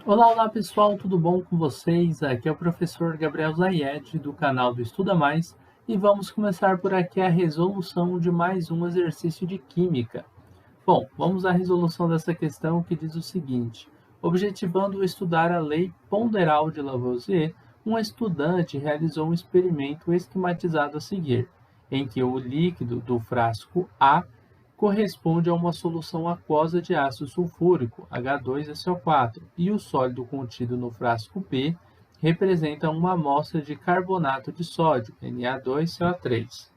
Olá, olá pessoal, tudo bom com vocês? Aqui é o professor Gabriel Zayed do canal do Estuda Mais e vamos começar por aqui a resolução de mais um exercício de Química. Bom, vamos à resolução dessa questão que diz o seguinte: objetivando estudar a lei ponderal de Lavoisier, um estudante realizou um experimento esquematizado a seguir, em que o líquido do frasco A corresponde a uma solução aquosa de ácido sulfúrico, H2SO4, e o sólido contido no frasco B representa uma amostra de carbonato de sódio, Na2CO3.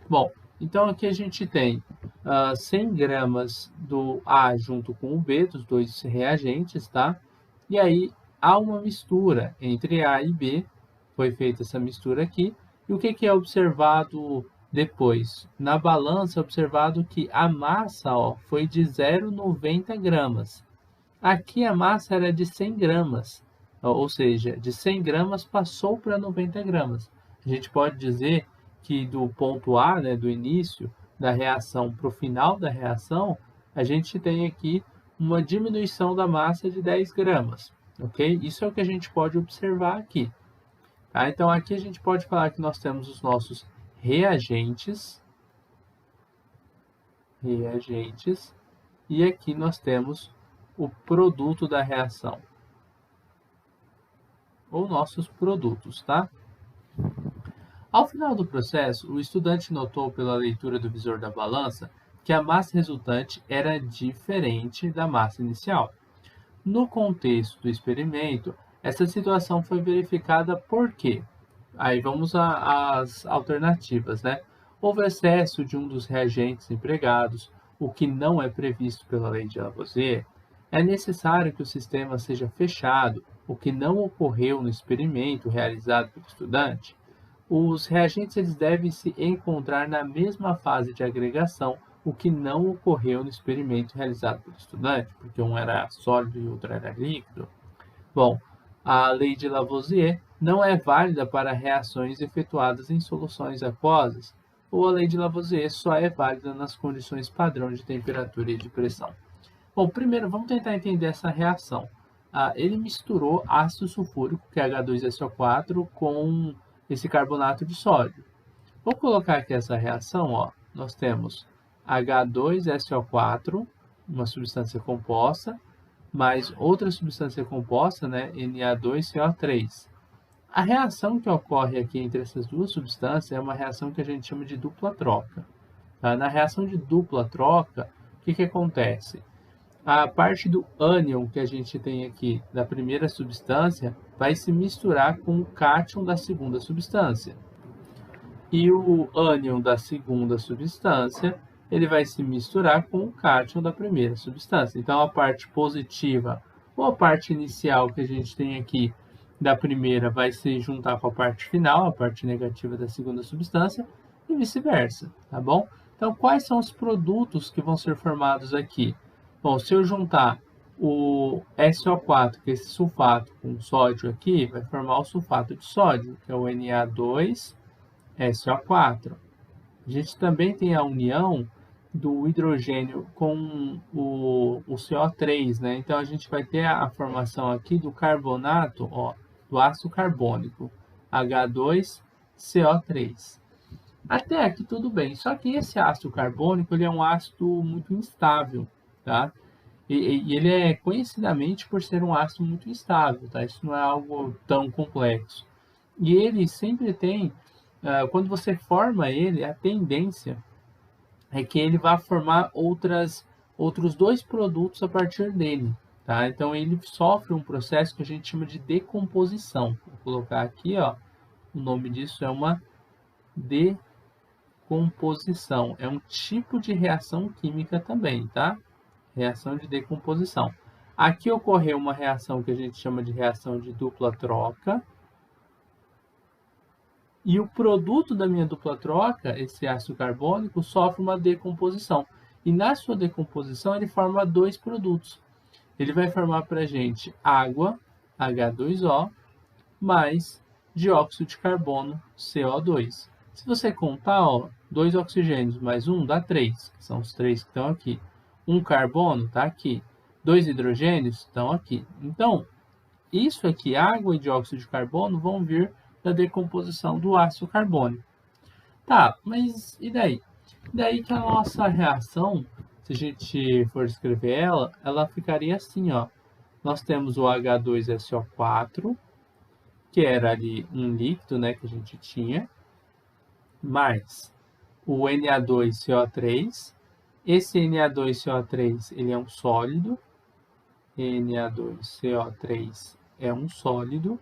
Bom, então aqui a gente tem 100 gramas do A junto com o B, dos dois reagentes, tá? E aí há uma mistura entre A e B, foi feita essa mistura aqui, e o que é observado depois? Na balança é observado que a massa foi de 0,90 gramas. Aqui a massa era de 100 gramas, ou seja, de 100 gramas passou para 90 gramas. A gente pode dizer que do ponto A, né, do início da reação para o final da reação, a gente tem aqui uma diminuição da massa de 10 gramas, ok? Isso é o que a gente pode observar aqui. Tá? Então, aqui a gente pode falar que nós temos os nossos reagentes, e aqui nós temos o produto da reação, ou nossos produtos, tá? Ao final do processo, o estudante notou pela leitura do visor da balança que a massa resultante era diferente da massa inicial. No contexto do experimento, essa situação foi verificada por quê? Aí vamos às alternativas, né? Houve excesso de um dos reagentes empregados, o que não é previsto pela lei de Lavoisier. É necessário que o sistema seja fechado, o que não ocorreu no experimento realizado pelo estudante. Os reagentes eles devem se encontrar na mesma fase de agregação, o que não ocorreu no experimento realizado pelo estudante, porque um era sólido e o outro era líquido. Bom, a lei de Lavoisier não é válida para reações efetuadas em soluções aquosas, ou a lei de Lavoisier só é válida nas condições padrão de temperatura e de pressão. Bom, primeiro vamos tentar entender essa reação. Ele misturou ácido sulfúrico, que é H2SO4, com esse carbonato de sódio. Vou colocar aqui essa reação, ó. Nós temos H2SO4, uma substância composta, mais outra substância composta, né, Na2CO3. A reação que ocorre aqui entre essas duas substâncias é uma reação que a gente chama de dupla troca. Tá? Na reação de dupla troca, o que acontece? A parte do ânion que a gente tem aqui da primeira substância vai se misturar com o cátion da segunda substância. E o ânion da segunda substância, ele vai se misturar com o cátion da primeira substância. Então, a parte positiva, ou a parte inicial que a gente tem aqui da primeira, vai se juntar com a parte final, a parte negativa da segunda substância, e vice-versa, tá bom? Então, quais são os produtos que vão ser formados aqui? Bom, se eu juntar o SO4, que é esse sulfato, com sódio aqui, vai formar o sulfato de sódio, que é o Na2SO4. A gente também tem a união do hidrogênio com o CO3, né? Então, a gente vai ter a formação aqui do carbonato, ó, do ácido carbônico, H2CO3. Até aqui tudo bem, só que esse ácido carbônico ele é um ácido muito instável, tá? E ele é conhecidamente por ser um ácido muito instável, tá? Isso não é algo tão complexo. E ele sempre tem, quando você forma ele, a tendência é que ele vá formar outros dois produtos a partir dele, tá? Então ele sofre um processo que a gente chama de decomposição. Vou colocar aqui, ó, o nome disso é uma decomposição. É um tipo de reação química também, tá? Reação de decomposição. Aqui ocorreu uma reação que a gente chama de reação de dupla troca. E o produto da minha dupla troca, esse ácido carbônico, sofre uma decomposição. E na sua decomposição ele forma dois produtos. Ele vai formar para a gente água, H2O, mais dióxido de carbono, CO2. Se você contar, ó, 2 oxigênios mais 1 dá 3, que são os 3 que estão aqui. Um carbono está aqui. 2 hidrogênios estão aqui. Então, isso aqui, água e dióxido de carbono, vão vir da decomposição do ácido carbônico. Tá, mas e daí? Daí que a nossa reação, se a gente for escrever ela ficaria assim, ó. Nós temos o H2SO4, que era ali um líquido, né, que a gente tinha, mais o Na2CO3. Esse Na2CO3, ele é um sólido. Na2CO3 é um sólido,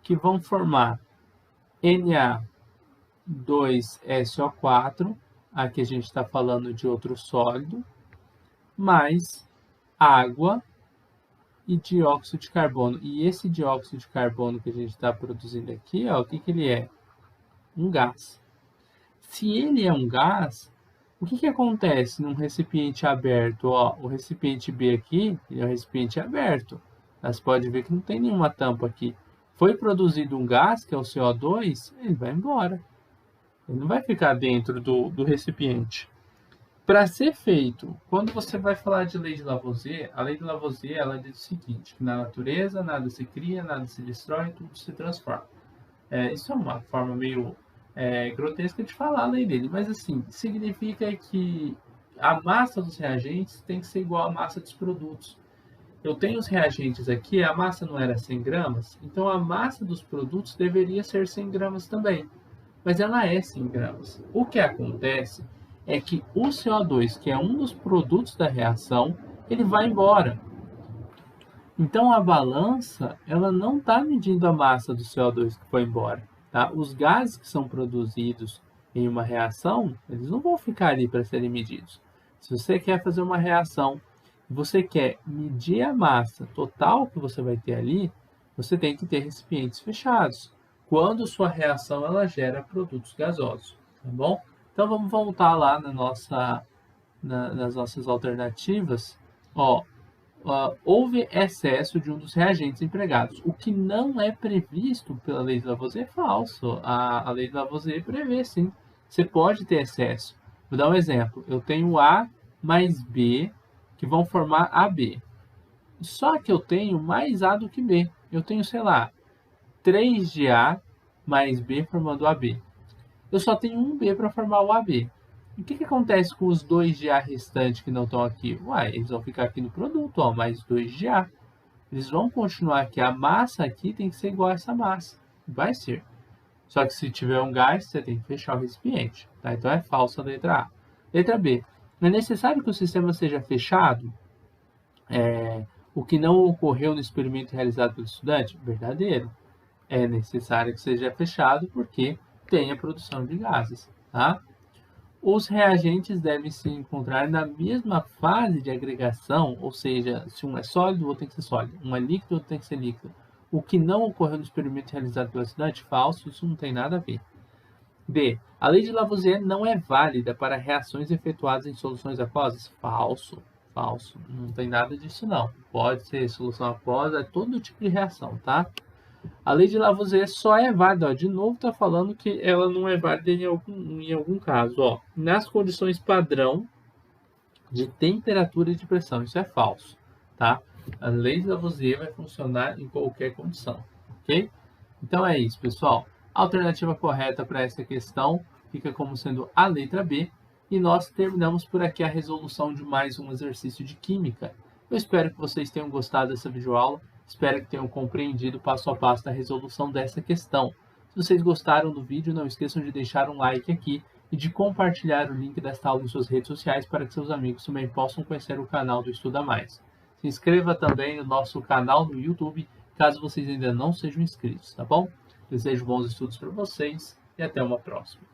que vão formar Na2SO4, aqui a gente está falando de outro sólido, mais água e dióxido de carbono. E esse dióxido de carbono que a gente está produzindo aqui, ó, o que ele é? Um gás. Se ele é um gás, o que acontece num recipiente aberto? Ó, o recipiente B aqui, ele é um recipiente aberto. Você pode ver que não tem nenhuma tampa aqui. Foi produzido um gás, que é o CO2, ele vai embora. Ele não vai ficar dentro do recipiente. Para ser feito, quando você vai falar de lei de Lavoisier, a lei de Lavoisier ela diz o seguinte, que na natureza nada se cria, nada se destrói, tudo se transforma. Isso é uma forma meio grotesca de falar a lei dele, mas assim, significa que a massa dos reagentes tem que ser igual à massa dos produtos. Eu tenho os reagentes aqui, a massa não era 100 gramas, então a massa dos produtos deveria ser 100 gramas também, mas ela é 100 gramas. O que acontece é que o CO2, que é um dos produtos da reação, ele vai embora. Então a balança ela não está medindo a massa do CO2 que foi embora. Tá? Os gases que são produzidos em uma reação, eles não vão ficar ali para serem medidos. Se você quer fazer uma reação, você quer medir a massa total que você vai ter ali, você tem que ter recipientes fechados. Quando sua reação ela gera produtos gasosos, tá bom? Então vamos voltar lá nas nossas alternativas. Ó, houve excesso de um dos reagentes empregados. O que não é previsto pela lei de Lavoisier é falso. A lei de Lavoisier prevê, sim. Você pode ter excesso. Vou dar um exemplo. Eu tenho A mais B, que vão formar AB. Só que eu tenho mais A do que B. Eu tenho, sei lá, 3 de A mais B formando AB. Eu só tenho um B para formar o AB. O que acontece com os 2 de A restantes que não estão aqui? Uai, eles vão ficar aqui no produto, ó, mais 2 de A. Eles vão continuar aqui. A massa aqui tem que ser igual a essa massa. Vai ser. Só que se tiver um gás, você tem que fechar o recipiente. Tá? Então é falsa a letra A. Letra B. É necessário que o sistema seja fechado? O que não ocorreu no experimento realizado pelo estudante? Verdadeiro. É necessário que seja fechado porque tem a produção de gases. Tá? Os reagentes devem se encontrar na mesma fase de agregação, ou seja, se um é sólido, o outro tem que ser sólido. Um é líquido, o outro tem que ser líquido. O que não ocorreu no experimento realizado pelo estudante? Falso, isso não tem nada a ver. B. A lei de Lavoisier não é válida para reações efetuadas em soluções aquosas? Falso. Falso. Não tem nada disso, não. Pode ser solução aquosa, é todo tipo de reação, tá? A lei de Lavoisier só é válida, ó, de novo está falando que ela não é válida em algum caso. Ó, nas condições padrão de temperatura e de pressão, isso é falso. Tá? A lei de Lavoisier vai funcionar em qualquer condição. Ok? Então é isso, pessoal. A alternativa correta para essa questão fica como sendo a letra B. E nós terminamos por aqui a resolução de mais um exercício de Química. Eu espero que vocês tenham gostado dessa videoaula. Espero que tenham compreendido passo a passo a resolução dessa questão. Se vocês gostaram do vídeo, não esqueçam de deixar um like aqui e de compartilhar o link desta aula em suas redes sociais para que seus amigos também possam conhecer o canal do Estuda Mais. Se inscreva também no nosso canal no YouTube, caso vocês ainda não sejam inscritos, tá bom? Desejo bons estudos para vocês e até uma próxima.